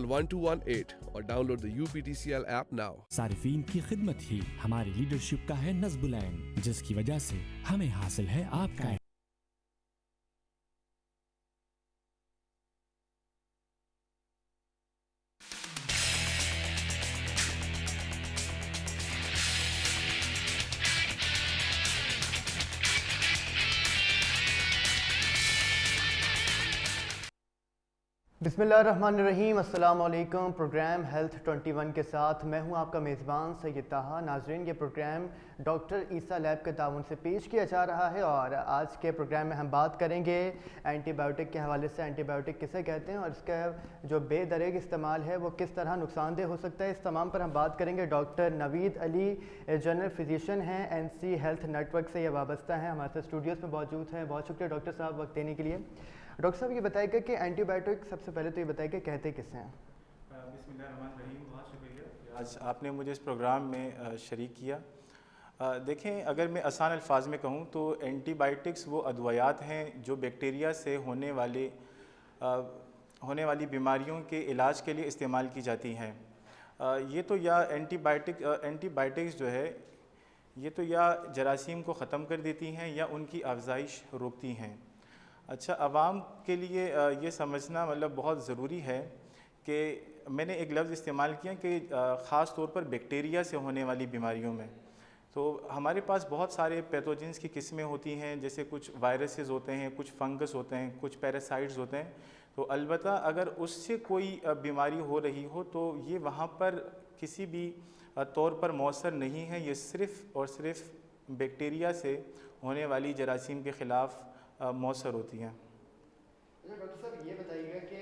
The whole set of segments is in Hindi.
Call 1218 or download the UPTCL app now. सारिफीन की खिदमत ही हमारी लीडरशिप का है नज़्ब-उल-ऐन, जिसकी वजह से हमें हासिल है आपका। बिस्मिल्लाहिर्रहमानिर्रहीम, अस्सलाम वालेकुम। प्रोग्राम हेल्थ 21 के साथ मैं हूं आपका मेज़बान सैयद ताहा। नाज़रीन, ये प्रोग्राम डॉक्टर ईसा लैब के ताउन से पेश किया जा रहा है और आज के प्रोग्राम में हम बात करेंगे एंटीबायोटिक के हवाले से। एंटीबायोटिक किसे कहते हैं और इसका जो बेदरेग इस्तेमाल है वो किस तरह नुकसानदेह हो सकता है, इस तमाम पर हम बात करेंगे। Doctor Naveed Ali general physician हैं, NC हेल्थ नेटवर्क से ये वाबस्ता हैं, हमारे साथ स्टूडियोज़ में मौजूद हैं। बहुत शुक्रिया डॉक्टर साहब वक्त देने के लिए। डॉक्टर साहब, ये बताइएगा कि एंटीबायोटिक सबसे पहले तो ये बताइएगा कहते किसे हैं? बिस्मिल्लाहिर्रहमानिर्रहीम, बहुत शुक्रिया आज आपने मुझे इस प्रोग्राम में शरीक किया। देखें, अगर मैं आसान अल्फाज में कहूँ तो एंटीबायोटिक्स वो अदवायात हैं जो बैक्टीरिया से होने वाली बीमारियों के इलाज के लिए इस्तेमाल की जाती हैं। ये तो या एंटीबायोटिक्स जो है ये तो या जरासीम को ख़त्म कर देती हैं या उनकी अफजाइश रोकती हैं। अच्छा, आवाम के लिए ये समझना मतलब बहुत ज़रूरी है कि मैंने एक लफ्ज़ इस्तेमाल किया कि ख़ास तौर पर बैक्टीरिया से होने वाली बीमारियों में तो हमारे पास बहुत सारे पैथोजेंस की किस्में होती हैं, जैसे कुछ वायरसेस होते हैं, कुछ फंगस होते हैं, कुछ पैरासाइट्स होते हैं। तो अलबत्ता अगर उससे कोई बीमारी हो रही हो तो ये वहाँ पर किसी भी तौर पर मौसर नहीं है। ये सिर्फ़ और सिर्फ बैक्टीरिया से होने वाली जरासीम के ख़िलाफ़ मौसर होती हैं। डॉक्टर साहब, ये बताइएगा कि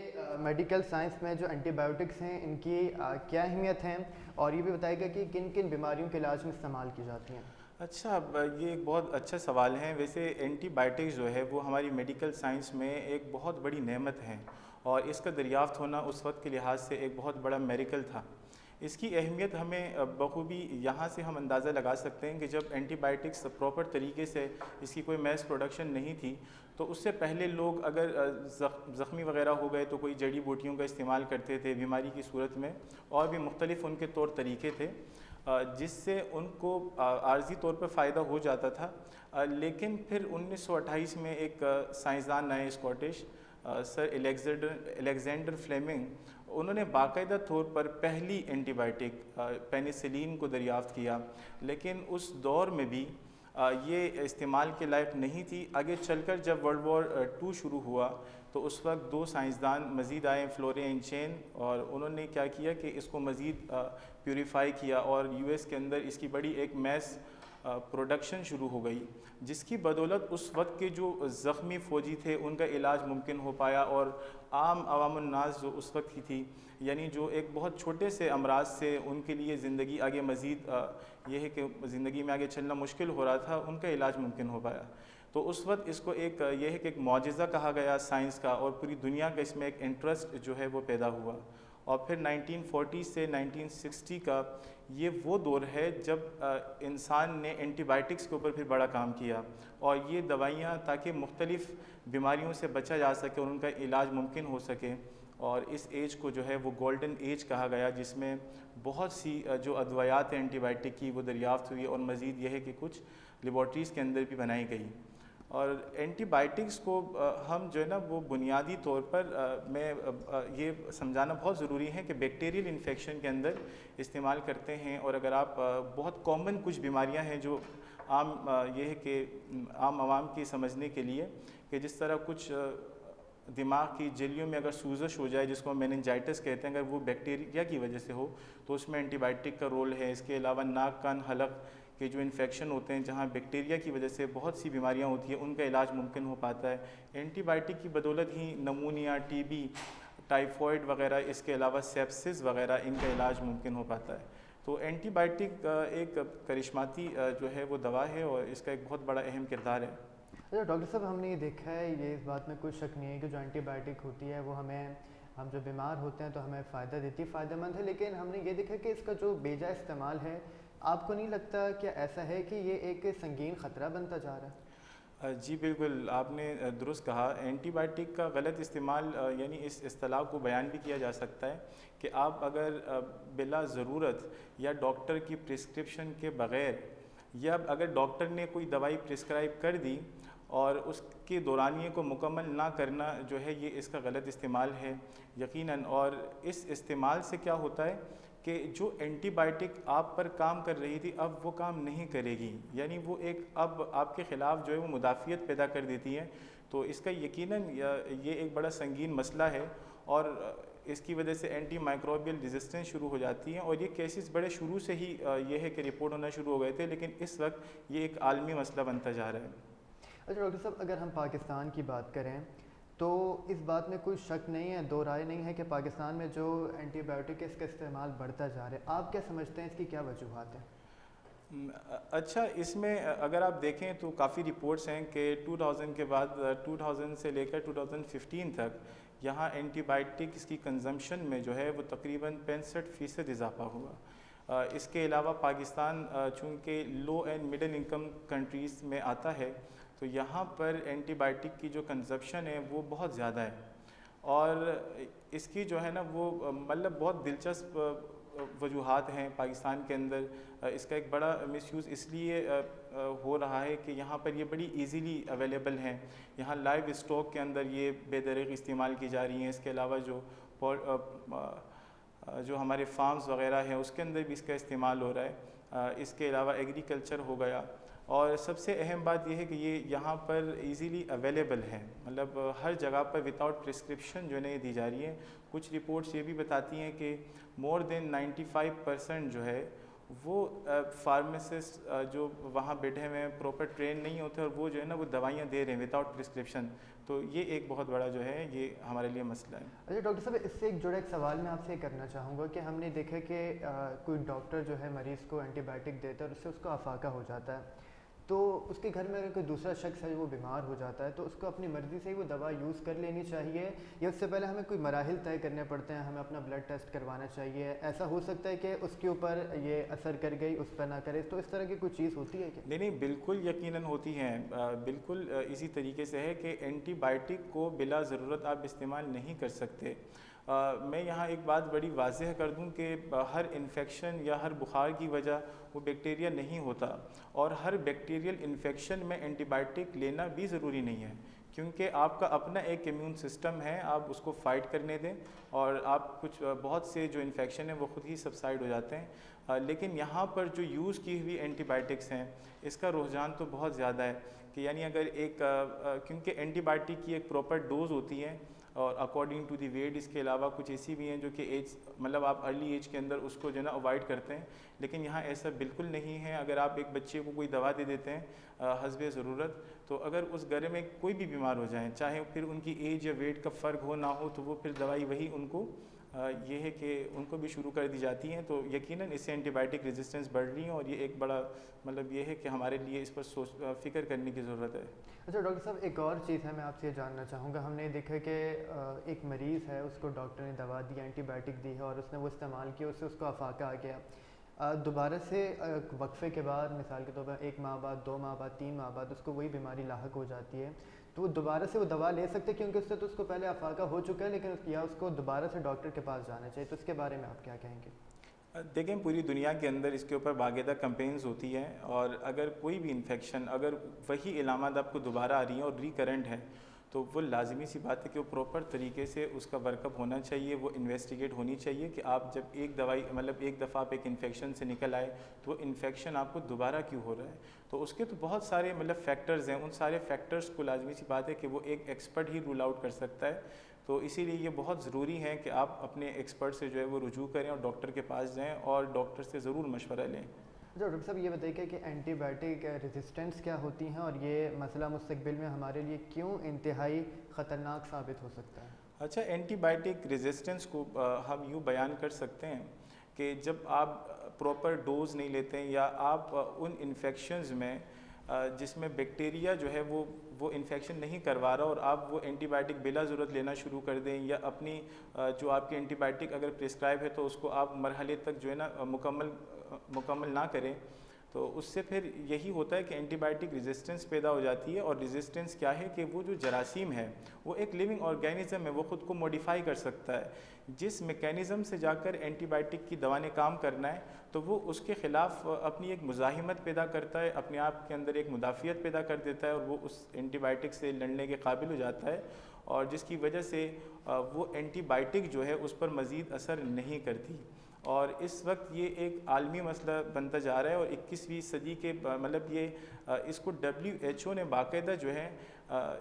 मेडिकल साइंस में जो एंटीबायोटिक्स हैं इनकी क्या अहमियत है और ये भी बताइएगा कि किन किन बीमारियों के इलाज में इस्तेमाल की जाती हैं? अच्छा, ये एक बहुत अच्छा सवाल है। वैसे एंटीबायोटिक्स जो है वो हमारी मेडिकल साइंस में एक बहुत बड़ी नेमत है और इसका दरियाफ़्त होना उस वक्त के लिहाज से एक बहुत बड़ा मेरिकल था। इसकी अहमियत हमें बखूबी यहाँ से हम अंदाज़ा लगा सकते हैं कि जब एंटीबायोटिक्स प्रॉपर तरीके से इसकी कोई मैस प्रोडक्शन नहीं थी तो उससे पहले लोग अगर ज़ख्मी वगैरह हो गए तो कोई जड़ी बूटियों का इस्तेमाल करते थे बीमारी की सूरत में, और भी मुख्तलिफ़ उनके तौर तरीके थे जिससे उनको आर्जी तौर पर फ़ायदा हो जाता था। लेकिन फिर 1928 में एक साइंसदान आए स्कॉटिश, सर एलेक्जेंडर फ्लेमिंग, उन्होंने बाकायदा तौर पर पहली एंटीबायोटिक पेनिसिलिन को दरियाफ़्त किया, लेकिन उस दौर में भी ये इस्तेमाल के लायक नहीं थी। आगे चलकर जब वर्ल्ड वॉर 2 शुरू हुआ तो उस वक्त 2 साइंसदान मज़ीद आए, फ्लोरे एंड चेन, और उन्होंने क्या किया कि इसको मज़ीद प्यूरीफाई किया और US के अंदर इसकी बड़ी एक मैस प्रोडक्शन शुरू हो गई, जिसकी बदौलत उस वक्त के जो ज़ख्मी फ़ौजी थे उनका इलाज मुमकिन हो पाया और आम अवामुन्नास जो उस वक्त की थी, यानी जो एक बहुत छोटे से अमराज से उनके लिए ज़िंदगी आगे मज़ीद ये है कि ज़िंदगी में आगे चलना मुश्किल हो रहा था, उनका इलाज मुमकिन हो पाया। तो उस वक्त इसको एक ये है कि एक मौजज़ा कहा गया साइंस का, और पूरी दुनिया का इसमें एक इंटरेस्ट जो है वो पैदा हुआ। और फिर 1940 से 1960 का ये वो दौर है जब इंसान ने एंटीबायोटिक्स के ऊपर फिर बड़ा काम किया, और ये दवाइयाँ ताकि मुख्तलिफ़ बीमारियों से बचा जा सके और उनका इलाज मुमकिन हो सके, और इस एज को जो है वो गोल्डन एज कहा गया, जिसमें बहुत सी जो अदवायात हैं एंटीबायोटिक की वो दरियाफ़्त हुई और मज़ीद यह है कि कुछ लेबॉर्ट्रीज़ के अंदर भी बनाई गई। और एंटीबायोटिक्स को हम जो है ना वो बुनियादी तौर पर मैं ये समझाना बहुत ज़रूरी है कि बैक्टीरियल इन्फेक्शन के अंदर इस्तेमाल करते हैं। और अगर आप बहुत कॉमन कुछ बीमारियां हैं जो आम ये है कि आम आवाम की समझने के लिए, कि जिस तरह कुछ दिमाग की झिल्लियों में अगर सूजश हो जाए जिसको हम मेनिंजाइटिस कहते हैं, अगर वो बैक्टीरिया की वजह से हो तो उसमें एंटीबायोटिक का रोल है। इसके अलावा नाक कान हलक के जो इन्फेक्शन होते हैं जहाँ बैक्टीरिया की वजह से बहुत सी बीमारियाँ होती हैं उनका इलाज मुमकिन हो पाता है। एंटीबायोटिक की बदौलत ही नमूनिया, TB, टाइफॉइड वगैरह, इसके अलावा सेप्सिस वगैरह, इनका इलाज मुमकिन हो पाता है। तो एंटीबायोटिक एक करिश्माती जो है वो दवा है और इसका एक बहुत बड़ा अहम किरदार है। अच्छा डॉक्टर साहब, हमने ये देखा है, ये इस बात में कोई शक नहीं है कि जो एंटीबायोटिक होती है वो हम जो बीमार होते हैं तो हमें फ़ायदा देती है, फ़ायदेमंद है, लेकिन हमने ये देखा कि इसका जो बेजा इस्तेमाल है, आपको नहीं लगता कि ऐसा है कि ये एक संगीन ख़तरा बनता जा रहा है? जी बिल्कुल, आपने दुरुस्त कहा। एंटीबायोटिक का गलत इस्तेमाल यानी इस इस्तिलाह को बयान भी किया जा सकता है कि आप अगर बिला ज़रूरत या डॉक्टर की प्रिस्क्रिप्शन के बग़ैर, या अगर डॉक्टर ने कोई दवाई प्रिस्क्राइब कर दी और उसके दौरानिए को मुकम्मल ना करना जो है, ये इसका गलत इस्तेमाल है यकीनन। और इस इस्तेमाल से क्या होता है कि जो एंटीबायोटिक आप पर काम कर रही थी अब वो काम नहीं करेगी, यानी वो एक अब आपके ख़िलाफ़ जो है वो मुदाफ़ियत पैदा कर देती हैं। तो इसका यकीनन ये एक बड़ा संगीन मसला है और इसकी वजह से एंटी माइक्रोबियल रेजिस्टेंस शुरू हो जाती हैं। और ये केसेस बड़े शुरू से ही ये है कि रिपोर्ट होना शुरू हो गए थे, लेकिन इस वक्त ये एक आलमी मसला बनता जा रहा है। अच्छा डॉक्टर साहब, अगर हम पाकिस्तान की बात करें तो इस बात में कोई शक नहीं है, दो राय नहीं है कि पाकिस्तान में जो एंटीबायोटिक है इसका इस्तेमाल बढ़ता जा रहा है। आप क्या समझते हैं, इसकी क्या वजूहात है? अच्छा, इसमें अगर आप देखें तो काफ़ी रिपोर्ट्स हैं कि 2000 के बाद 2000 से लेकर 2015 तक यहाँ एंटीबायोटिक्स की कंजम्पशन में जो है वो तकरीबन 65% इजाफा हुआ। इसके अलावा पाकिस्तान चूँकि लो एंड मिडिल इनकम कंट्रीज़ में आता है, तो यहाँ पर एंटीबायोटिक की जो कंजप्शन है वो बहुत ज़्यादा है। और इसकी जो है ना वो मतलब बहुत दिलचस्प वजूहात हैं पाकिस्तान के अंदर। इसका एक बड़ा मिसयूज़ इसलिए हो रहा है कि यहाँ पर ये बड़ी इजीली अवेलेबल हैं। यहाँ लाइव स्टॉक के अंदर ये बेदरीग इस्तेमाल की जा रही हैं। इसके अलावा जो हमारे फार्म्स वग़ैरह हैं उसके अंदर भी इसका इस्तेमाल हो रहा है। इसके अलावा एग्रीकल्चर हो गया। और सबसे अहम बात यह है कि ये यहाँ पर इजीली अवेलेबल है, मतलब हर जगह पर विदाउट प्रिस्क्रिप्शन जो है ना ये दी जा रही है। कुछ रिपोर्ट्स ये भी बताती हैं कि मोर देन 95% जो है वो फार्मासिस्ट जो वहाँ बैठे हुए हैं प्रॉपर ट्रेन नहीं होते और वो जो है ना वो दवाइयाँ दे रहे हैं विदाउट प्रिस्क्रिप्शन। तो ये एक बहुत बड़ा जो है ये हमारे लिए मसला है। अच्छा डॉक्टर साहब, इससे एक जुड़ा एक सवाल मैं आपसे करना चाहूँगा कि हमने देखा कि कोई डॉक्टर जो है मरीज़ को एंटीबायोटिक देता है और उससे उसको अफाका हो जाता है, तो उसके घर में अगर कोई दूसरा शख्स है वो बीमार हो जाता है तो उसको अपनी मर्ज़ी से ही वो दवा यूज़ कर लेनी चाहिए या उससे पहले हमें कोई मराहिल तय करने पड़ते हैं, हमें अपना ब्लड टेस्ट करवाना चाहिए? ऐसा हो सकता है कि उसके ऊपर ये असर कर गई उस पर ना करे, तो इस तरह की कोई चीज़ होती है क्या? नहीं, बिल्कुल यकीनन होती हैं। बिल्कुल इसी तरीके से है कि एंटीबायोटिक को बिला ज़रूरत आप इस्तेमाल नहीं कर सकते। मैं यहाँ एक बात बड़ी वाज़ेह कर दूँ कि हर इन्फेक्शन या हर बुखार की वजह वो बैक्टीरिया नहीं होता और हर बैक्टीरियल इन्फेक्शन में एंटीबायोटिक लेना भी ज़रूरी नहीं है, क्योंकि आपका अपना एक इम्यून सिस्टम है, आप उसको फ़ाइट करने दें और आप बहुत से जो इन्फेक्शन है वो ख़ुद ही सबसाइड हो जाते हैं। लेकिन यहाँ पर जो यूज़ की हुई एंटीबायोटिक्स हैं इसका रुझान तो बहुत ज़्यादा है कि यानी अगर क्योंकि एंटीबायोटिक की एक प्रॉपर डोज़ होती है और अकॉर्डिंग टू दी वेट। इसके अलावा कुछ ऐसी भी हैं जो कि एज मतलब आप अर्ली एज के अंदर उसको जो है ना अवॉइड करते हैं, लेकिन यहाँ ऐसा बिल्कुल नहीं है। अगर आप एक बच्चे को कोई दवा दे देते हैं हस्बे ज़रूरत, तो अगर उस घर में कोई भी बीमार हो जाए, चाहे फिर उनकी एज या वेट का फ़र्क हो ना हो, तो वो फिर दवाई वही उनको ये है कि उनको भी शुरू कर दी जाती हैं। तो यकीनन इससे एंटीबायोटिक रेजिस्टेंस बढ़ रही है और ये एक बड़ा मतलब ये है कि हमारे लिए इस पर फ़िक्र करने की ज़रूरत है। अच्छा डॉक्टर साहब, एक और चीज़ है, मैं आपसे ये जानना चाहूँगा। हमने देखा कि एक मरीज़ है, उसको डॉक्टर ने दवा दी, एंटीबायोटिक दी है और उसने वो इस्तेमाल किया, उससे उसको अफाका आ गया। दोबारा से वक्फे के बाद, मिसाल के तौर पर 1 माह बाद, 2 माह बाद, 3 माह बाद उसको वही बीमारी लाहक हो जाती है, तो वो दोबारा से वो दवा ले सकते, क्योंकि उससे तो उसको पहले अफाका हो चुका है, लेकिन या उसको दोबारा से डॉक्टर के पास जाना चाहिए? तो इसके बारे में आप क्या कहेंगे? देखें, पूरी दुनिया के अंदर इसके ऊपर बाकायदा कैंपेन्स होती हैं और अगर कोई भी इन्फेक्शन, अगर वही इलामात आपको दोबारा आ रही हैं और रिकरेंट है, तो वो लाजमी सी बात है कि वो प्रॉपर तरीके से उसका वर्कअप होना चाहिए, वो इन्वेस्टिगेट होनी चाहिए कि आप जब एक दवाई मतलब एक दफ़ा आप एक इन्फेक्शन से निकल आए तो वो इन्फेक्शन आपको दोबारा क्यों हो रहा है। तो उसके तो बहुत सारे मतलब फैक्टर्स हैं, उन सारे फैक्टर्स को लाजमी सी बात है कि वो एक एक्सपर्ट ही रूल आउट कर सकता है। तो इसीलिए ये बहुत ज़रूरी है कि आप अपने एक्सपर्ट से जो है वो रुजू करें और डॉक्टर के पास जाएँ और डॉक्टर से ज़रूर मशवरा लें। डॉक्टर साहब, ये बताइए कि एंटीबायोटिक रेजिस्टेंस क्या होती हैं और ये मसला मुस्तकबिल में हमारे लिए क्यों इंतहाई ख़तरनाक साबित हो सकता है? अच्छा, एंटीबायोटिक रेजिस्टेंस को हम यूँ बयान कर सकते हैं कि जब आप प्रॉपर डोज नहीं लेते हैं या आप उन इन्फेक्शंस में जिसमें बैक्टीरिया जो है वो इन्फेक्शन नहीं करवा रहा और आप वो एंटीबायोटिक बिला ज़रूरत लेना शुरू कर दें, या अपनी जो आपकी एंटीबायोटिक अगर प्रिस्क्राइब है तो उसको आप मरहले तक जो है ना मुकम्मल ना करें, तो उससे फिर यही होता है कि एंटीबायोटिक रेजिस्टेंस पैदा हो जाती है। और रेजिस्टेंस क्या है कि वो जो जरासीम है वो एक लिविंग ऑर्गेनिज्म है, वो ख़ुद को मॉडिफाई कर सकता है। जिस मैकेनिज़्म से जाकर एंटीबायोटिक की दवा ने काम करना है तो वो उसके ख़िलाफ़ अपनी एक मुज़ाहिमत पैदा करता है, अपने आप के अंदर एक मुदाफ़ियत पैदा कर देता है और वो उस एंटीबायोटिक से लड़ने के काबिल हो जाता है, और जिसकी वजह से वो एंटीबायोटिक जो है उस पर मज़ीद असर नहीं करती। और इस वक्त ये एक आलमी मसला बनता जा रहा है और 21वीं सदी के मतलब ये इसको WHO ने बाकायदा जो है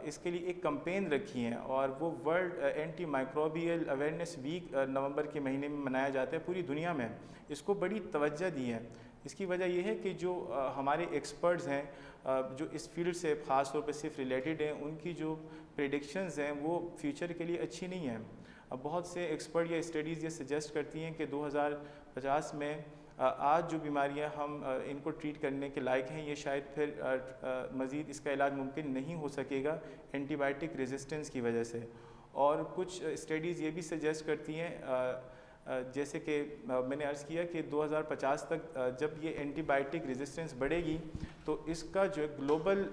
इसके लिए एक कैंपेन रखी है, और वो world anti microbial awareness week नवंबर के महीने में मनाया जाता है पूरी दुनिया में। इसको बड़ी तवज्जो दी है। इसकी वजह यह है कि जो हमारे एक्सपर्ट्स हैं जो इस फील्ड से ख़ास तौर पर सिर्फ रिलेटेड हैं, उनकी जो प्रेडिक्शंस हैं वो फ्यूचर के लिए अच्छी नहीं हैं। अब बहुत से एक्सपर्ट या स्टडीज़ ये सजेस्ट करती हैं कि 2050 में आज जो बीमारियां हम इनको ट्रीट करने के लायक हैं, ये शायद फिर मज़ीद इसका इलाज मुमकिन नहीं हो सकेगा एंटीबायोटिक रेजिस्टेंस की वजह से। और कुछ स्टडीज़ ये भी सजेस्ट करती हैं जैसे कि मैंने अर्ज़ किया कि 2050 तक जब ये एंटीबायोटिक रेजिस्टेंस बढ़ेगी तो इसका जो ग्लोबल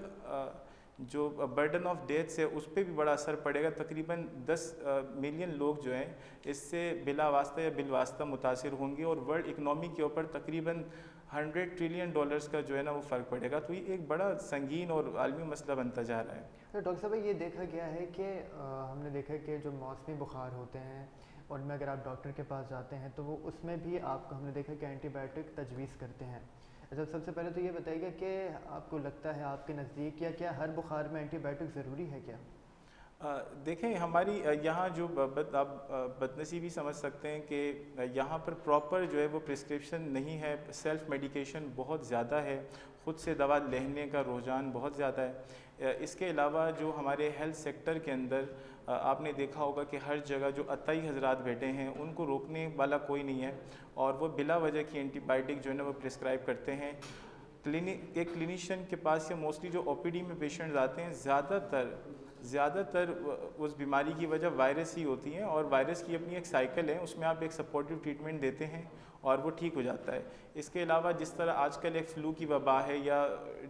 जो बर्डन ऑफ डेथ्स है उस पर भी बड़ा असर पड़ेगा। तकरीबन 10 मिलियन लोग जो हैं इससे बिला वास्ता या बिल वास्ता मुतासिर होंगे, और वर्ल्ड इकनॉमी के ऊपर तकरीबन $100 ट्रिलियन का जो है ना वो फ़र्क पड़ेगा। तो ये एक बड़ा संगीन और आलमी मसला बनता जा रहा है। तो डॉक्टर साहब ये देखा गया है कि हमने देखा कि जो मौसमी बुखार होते हैं उनमें अगर आप डॉक्टर के पास जाते हैं तो वो उसमें भी आपको हमने देखा कि एंटीबायोटिक तजवीज़ करते हैं। अच्छा, सबसे पहले तो ये बताइएगा कि आपको लगता है आपके नज़दीक या क्या हर बुखार में एंटीबायोटिक ज़रूरी है क्या? देखें हमारी यहाँ जो आप बदनसीबी समझ सकते हैं कि यहाँ पर प्रॉपर जो है वो प्रिस्क्रिप्शन नहीं है, सेल्फ़ मेडिकेशन बहुत ज़्यादा है, ख़ुद से दवा लेने का रुझान बहुत ज़्यादा है। इसके अलावा जो हमारे हेल्थ सेक्टर के अंदर आपने देखा होगा कि हर जगह जो अताई हजरात बैठे हैं उनको रोकने वाला कोई नहीं है, और वो बिला वजह की एंटीबायोटिक जो है ना वो प्रिस्क्राइब करते हैं। एक क्लिनिशियन के पास या मोस्टली जो OPD में पेशेंट्स आते हैं ज़्यादातर उस बीमारी की वजह वायरस ही होती हैं, और वायरस की अपनी एक साइकिल है, उसमें आप एक सपोर्टिव ट्रीटमेंट देते हैं और वो ठीक हो जाता है। इसके अलावा जिस तरह आजकल एक फ़्लू की वबा है या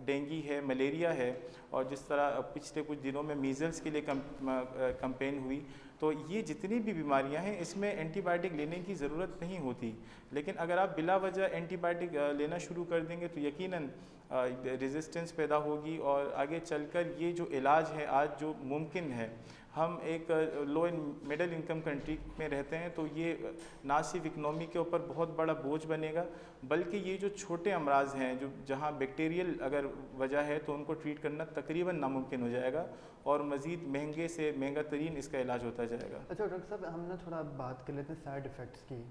डेंगू है, मलेरिया है, और जिस तरह पिछले कुछ दिनों में मीज़ल्स के लिए कैंपेन हुई, तो ये जितनी भी बीमारियां हैं इसमें एंटीबायोटिक लेने की ज़रूरत नहीं होती। लेकिन अगर आप बिला वजह एंटीबायोटिक लेना शुरू कर देंगे तो यकीनन रेजिस्टेंस पैदा होगी, और आगे चलकर ये जो इलाज है आज जो मुमकिन है, हम एक लो एंड मिडिल इनकम कंट्री में रहते हैं, तो ये ना सिर्फ इकनॉमी के ऊपर बहुत बड़ा बोझ बनेगा, बल्कि ये जो छोटे अमराज हैं जो जहाँ बैक्टीरियल अगर वजह है तो उनको ट्रीट करना तकरीबन नामुमकिन हो जाएगा, और मज़ीद महंगे से महंगा तरीन इसका इलाज होता जाएगा। अच्छा डॉक्टर साहब, हम ना थोड़ा बात कर लेते हैं साइड इफ़ेक्ट्स की।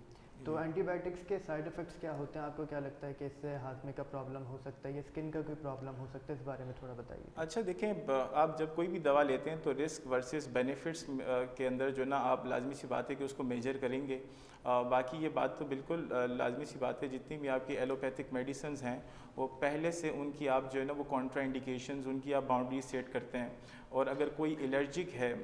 तो एंटीबायोटिक्स के साइड इफ़ेक्ट्स क्या होते हैं? आपको क्या लगता है कि इससे हाजमे का प्रॉब्लम हो सकता है या स्किन का कोई प्रॉब्लम हो सकता है? इस बारे में थोड़ा बताइए। अच्छा देखें, आप जब कोई भी दवा लेते हैं तो रिस्क वर्सेस बेनिफिट्स के अंदर जो ना आप लाजमी सी बात है कि उसको मेजर करेंगे। बाकी ये बात तो बिल्कुल लाजमी सी बात है, जितनी भी आपकी एलोपैथिक मेडिसिन हैं वो पहले से उनकी आप जो है ना वो कॉन्ट्रा इंडिकेशंस उनकी आप बाउंड्री सेट करते हैं, और अगर कोई एलर्जिक है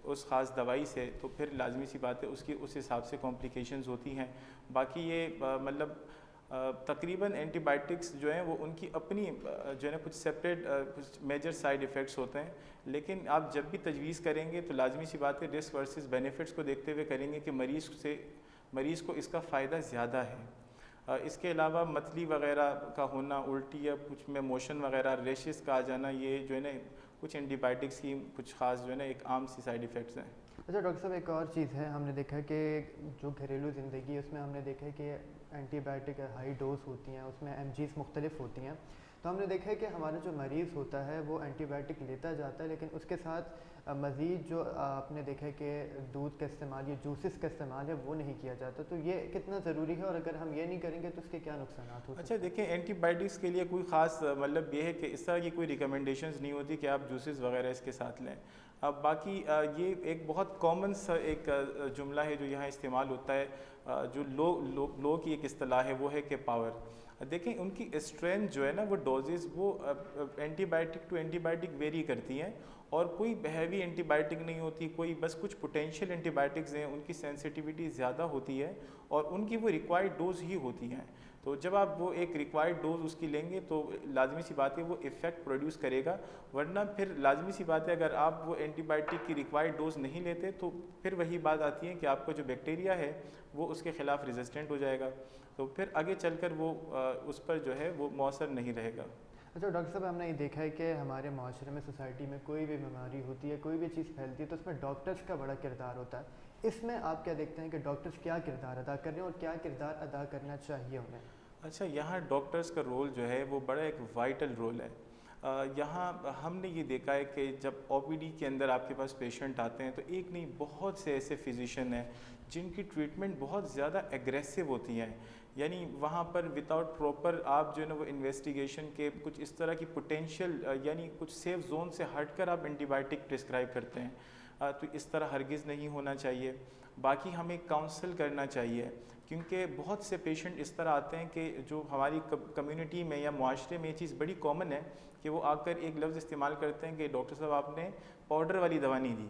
उस ख़ास दवाई से तो फिर लाजमी सी बात है उसकी उस हिसाब से कॉम्प्लिकेशंस होती हैं। बाकी ये मतलब तकरीबन एंटीबायोटिक्स जो हैं वो उनकी अपनी जो है ना कुछ सेपरेट कुछ मेजर साइड इफ़ेक्ट्स होते हैं, लेकिन आप जब भी तजवीज़ करेंगे तो लाजमी सी बात है रिस्क वर्सेस बेनिफिट्स को देखते हुए करेंगे कि मरीज़ को इसका फ़ायदा ज़्यादा है। इसके अलावा मतली वगैरह का होना, उल्टी या कुछ में मोशन वगैरह, रेशेस का आ जाना, ये जो है ना कुछ एंटीबायोटिक्स की कुछ ख़ास जो है ना एक आम सी साइड इफ़ेक्ट्स हैं। अच्छा डॉक्टर साहब, एक और चीज़ है, हमने देखा है कि जो घरेलू ज़िंदगी है उसमें हमने देखा है कि एंटीबायोटिक हाई डोज होती हैं, उसमें MGs मुख्तलिफ होती हैं। तो हमने देखा है कि हमारा जो मरीज़ होता है वो एंटीबायोटिक लेता जाता है, लेकिन उसके साथ मज़ीद जो आपने देखा है कि दूध का इस्तेमाल या जूसेस का इस्तेमाल है वो नहीं किया जाता। तो ये कितना ज़रूरी है, और अगर हम ये नहीं करेंगे तो उसके क्या नुकसान हो सकते हैं? अच्छा देखें, एंटीबायोटिक्स के लिए कोई ख़ास मतलब ये है कि इस तरह की कोई रिकमेंडेशंस नहीं होती कि आप जूसेस वगैरह इसके साथ लें। अब बाकी ये एक बहुत कॉमन सा एक जुमला है जो यहाँ इस्तेमाल होता है, जो लो की एक इस्तिलाह है वो है कि पावर। देखें उनकी स्ट्रेंथ जो है ना वो डोजेज़ वो एंटीबायोटिक टू एंटीबायोटिक वेरी करती हैं, और कोई हैवी एंटीबायोटिक नहीं होती, कोई बस कुछ पोटेंशियल एंटीबायोटिक्स हैं, उनकी सेंसिटिविटी ज़्यादा होती है और उनकी वो रिक्वायर्ड डोज ही होती हैं। तो जब आप वो एक रिक्वायर्ड डोज उसकी लेंगे तो लाजमी सी बात है वो इफ़ेक्ट प्रोड्यूस करेगा, वरना फिर लाजमी सी बात है अगर आप वो एंटीबायोटिक की रिक्वायर्ड डोज नहीं लेते तो फिर वही बात आती है कि आपका जो बैक्टीरिया है वो उसके ख़िलाफ़ रेजिस्टेंट हो जाएगा, तो फिर आगे चलकर वो उस पर जो है वो मौसर नहीं रहेगा। अच्छा डॉक्टर साहब, हमने ये देखा है कि हमारे माशरे में, सोसाइटी में कोई भी बीमारी होती है, कोई भी चीज़ फैलती है तो उसमें डॉक्टर्स का बड़ा किरदार होता है। इसमें आप क्या देखते हैं कि डॉक्टर्स क्या किरदार अदा कर रहे हैं और क्या किरदार अदा करना चाहिए उन्हें? अच्छा, यहाँ डॉक्टर्स का रोल जो है वो बड़ा एक वाइटल रोल है। यहाँ हमने ये देखा है कि जब ओपीडी के अंदर आपके पास पेशेंट आते हैं तो एक नहीं बहुत से ऐसे फिजिशियन हैं जिनकी ट्रीटमेंट बहुत ज़्यादा एग्रेसिव होती हैं, यानी वहाँ पर विदाउट प्रॉपर आप जो है ना वो इन्वेस्टिगेशन के कुछ इस तरह की पोटेंशियल यानी कुछ सेफ जोन से हटकर आप एंटीबायोटिक प्रिस्क्राइब करते हैं, तो इस तरह हरगिज़ नहीं होना चाहिए। बाकी हमें काउंसल करना चाहिए, क्योंकि बहुत से पेशेंट इस तरह आते हैं कि जो हमारी कम्युनिटी में या मुआशरे में ये चीज़ बड़ी कॉमन है कि वो आकर एक लफ्ज़ इस्तेमाल करते हैं कि डॉक्टर साहब आपने पाउडर वाली दवा नहीं दी।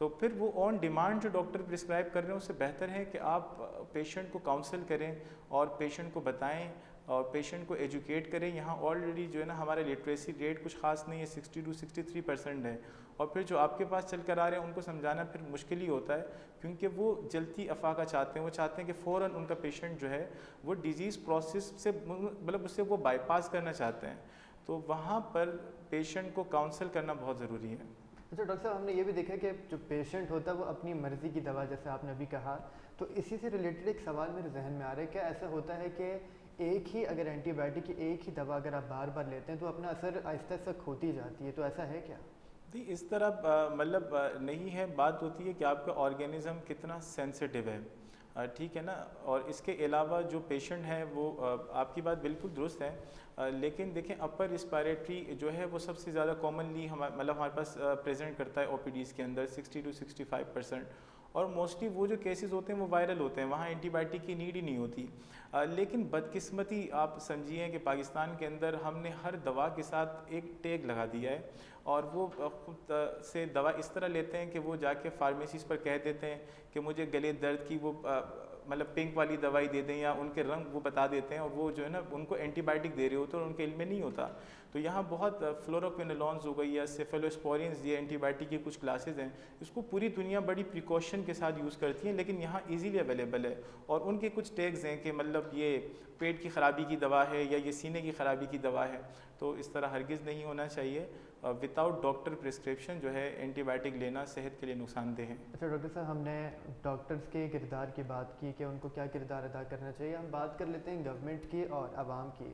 तो फिर वो ऑन डिमांड जो डॉक्टर प्रिस्क्राइब कर रहे हैं उससे बेहतर है कि आप पेशेंट को काउंसल करें और पेशेंट को बताएं और पेशेंट को एजुकेट करें। यहाँ ऑलरेडी जो है ना हमारा लिटरेसी रेट कुछ ख़ास नहीं है, 60 to 63% है, और फिर जो आपके पास चल कर आ रहे हैं उनको समझाना फिर मुश्किल ही होता है, क्योंकि वो जल्दी अफाका चाहते हैं, वो चाहते हैं कि फ़ौरन उनका पेशेंट जो है वो डिज़ीज़ प्रोसेस से मतलब उससे वो बाईपास करना चाहते हैं, तो वहाँ पर पेशेंट को काउंसल करना बहुत ज़रूरी है। अच्छा डॉक्टर साहब, हमने ये भी देखा कि जो पेशेंट होता है वो अपनी मर्ज़ी की दवा, जैसे आपने अभी कहा, तो इसी से रिलेटेड एक सवाल मेरे जहन में आ रहा है, क्या ऐसा होता है कि एक ही अगर एंटीबायोटिक की एक ही दवा अगर आप बार बार लेते हैं तो अपना असर आहिस्ता आहिस्ता खोती जाती है, तो ऐसा है क्या? नहीं, इस तरह मतलब नहीं है, बात होती है कि आपका ऑर्गेनिज़म कितना सेंसिटिव है, ठीक है ना। और इसके अलावा जो पेशेंट है वो आपकी बात बिल्कुल दुरुस्त है, लेकिन देखें अपर रिस्पायरेटरी जो है वो सबसे ज़्यादा कॉमनली मतलब हमारे पास प्रेजेंट करता है ओपीडीज़ के अंदर 60 to 65%, और मोस्टली वो जो केसेस होते हैं वो वायरल होते हैं, वहाँ एंटीबायोटिक की नीड ही नहीं होती। लेकिन बदकिस्मती आप समझिए कि पाकिस्तान के अंदर हमने हर दवा के साथ एक टैग लगा दिया है, और वो खुद से दवा इस तरह लेते हैं कि वो जाके फार्मेसीज़ पर कह देते हैं कि मुझे गले दर्द की वो मतलब पिंक वाली दवाई दे दें, या उनके रंग वो बता देते हैं, और वो जो है ना उनको एंटीबायोटिक दे रहे होते हैं और उनके इल्म में नहीं होता। तो यहाँ बहुत फ्लोरोक्विनोलॉन्स हो गई या सेफेलोस्पोरिन्स, ये एंटीबायोटिक की कुछ क्लासेस हैं, इसको पूरी दुनिया बड़ी प्रिकॉशन के साथ यूज़ करती है, लेकिन यहाँ इजीली अवेलेबल है, और उनके कुछ टैग्स हैं कि मतलब ये पेट की ख़राबी की दवा है या ये सीने की ख़राबी की दवा है, तो इस तरह हरगिज़ नहीं होना चाहिए। विदाउट डॉक्टर प्रिस्क्रिप्शन जो है एंटीबायोटिक लेना सेहत के लिए नुकसानदेह है। अच्छा डॉक्टर साहब, हमने डॉक्टर्स के किरदार की बात की कि उनको क्या किरदार अदा करना चाहिए, हम बात कर लेते हैं गवर्नमेंट की और आवाम की,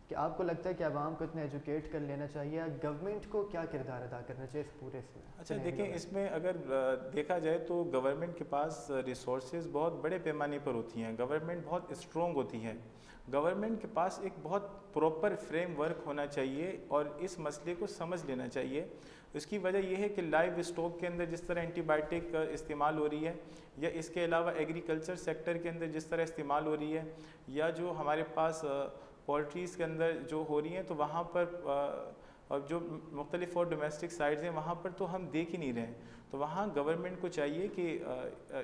कि आपको लगता है कि आवाम को इतना एजुकेट कर लेना चाहिए, गवर्नमेंट को क्या किरदार अदा करना चाहिए इस पूरे इसमें? अच्छा देखें, इसमें अगर देखा जाए तो गवर्नमेंट के पास रिसोर्सेज बहुत बड़े पैमाने पर होती हैं, गवर्नमेंट बहुत स्ट्रॉन्ग होती है, गवर्नमेंट के पास एक बहुत प्रॉपर फ्रेमवर्क होना चाहिए और इस मसले को समझ लेना चाहिए। इसकी वजह यह है कि लाइव स्टॉक के अंदर जिस तरह एंटीबायोटिक इस्तेमाल हो रही है, या इसके अलावा एग्रीकल्चर सेक्टर के अंदर जिस तरह इस्तेमाल हो रही है, या जो हमारे पास पोल्ट्रीज़ के अंदर जो हो रही हैं, तो वहाँ पर और जो मुख्तलिफ और डोमेस्टिक साइट्स हैं वहाँ पर तो हम देख ही नहीं रहे हैं। तो वहाँ गवर्नमेंट को चाहिए कि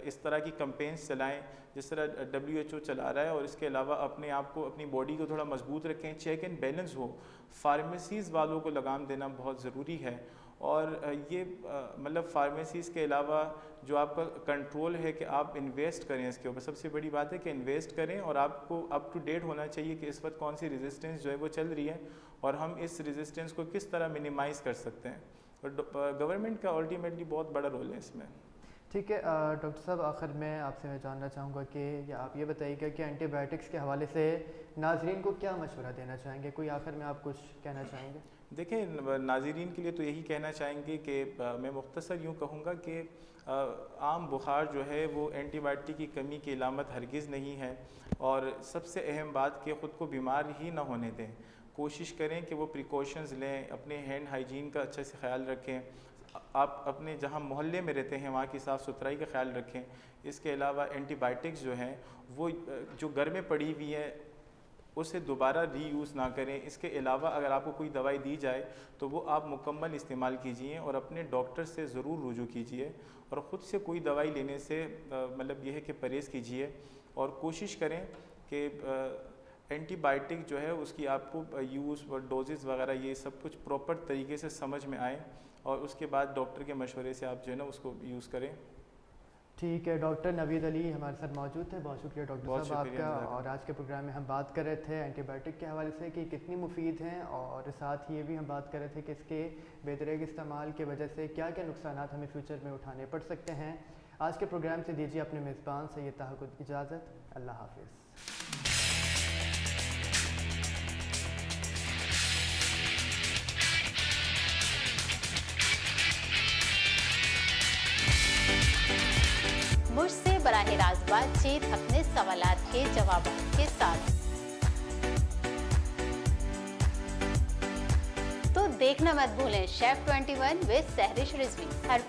इस तरह की कैंपेन्स चलाएं जिस तरह WHO चला रहा है, और इसके अलावा अपने आप को, अपनी बॉडी को थोड़ा मजबूत रखें, चेक एंड बैलेंस हो। फार्मेसीज़ वालों को लगाम देना बहुत ज़रूरी है, और ये मतलब फार्मेसीज़ के अलावा जो आपका कंट्रोल है कि आप इन्वेस्ट करें इसके ऊपर, सबसे बड़ी बात है कि इन्वेस्ट करें, और आपको अप टू डेट होना चाहिए कि इस वक्त कौन सी रेजिस्टेंस जो है वो चल रही है और हम इस रेजिस्टेंस को किस तरह मिनिमाइज़ कर सकते हैं। और गवर्नमेंट का अल्टीमेटली बहुत बड़ा रोल है इसमें। ठीक है डॉक्टर साहब, आखिर में आपसे मैं जानना चाहूँगा कि या आप ये बताइएगा कि एंटीबायोटिक्स के हवाले से नाजरीन को क्या मशवरा देना चाहेंगे, कोई आखिर में आप कुछ कहना चाहेंगे? देखें, नाजरीन के लिए तो यही कहना चाहेंगे कि मैं मुख्तसर यूँ कहूँगा कि आम बुखार जो है वो एंटीबायोटिक की कमी की अलामत हरगिज़ नहीं है, और सबसे अहम बात कि ख़ुद को बीमार ही ना होने दें। कोशिश करें कि वो प्रिकॉशंस लें, अपने हैंड हाइजीन का अच्छे से ख्याल रखें, आप अपने जहाँ मोहल्ले में रहते हैं वहाँ की साफ़ सुथराई का ख्याल रखें। इसके अलावा एंटीबायोटिक्स जो हैं वो जो घर में पड़ी हुई है उसे दोबारा रीयूज़ ना करें। इसके अलावा अगर आपको कोई दवाई दी जाए तो वो आप मुकम्मल इस्तेमाल कीजिए और अपने डॉक्टर से ज़रूर रुजू कीजिए और ख़ुद से कोई दवाई लेने से मतलब ये है कि परहेज़ कीजिए और कोशिश करें कि एंटीबायोटिक जो है उसकी आपको यूज़ और डोजेज़ वगैरह ये सब कुछ प्रॉपर तरीके से समझ में आए और उसके बाद डॉक्टर के मशवरे से आप जो है ना उसको यूज़ करें। ठीक है, डॉक्टर नवीद अली हमारे साथ मौजूद थे। बहुत शुक्रिया डॉक्टर साहब आपका। और आज के प्रोग्राम में हम बात कर रहे थे एंटीबायोटिक के हवाले से कि कितनी मुफीद हैं, और साथ ही ये भी हम बात कर रहे थे कि इसके बेदरेग इस्तेमाल की वजह से क्या क्या नुकसानात हमें फ्यूचर में उठाने पड़ सकते हैं। आज के प्रोग्राम से दीजिए अपने मेज़बान सैयद ताहा को इजाज़त। अल्लाह हाफिज़। मुझसे बराह रास्त बातचीत अपने सवालात के जवाब के साथ। तो देखना मत भूलें chef 21 with Sahrish Rizvi her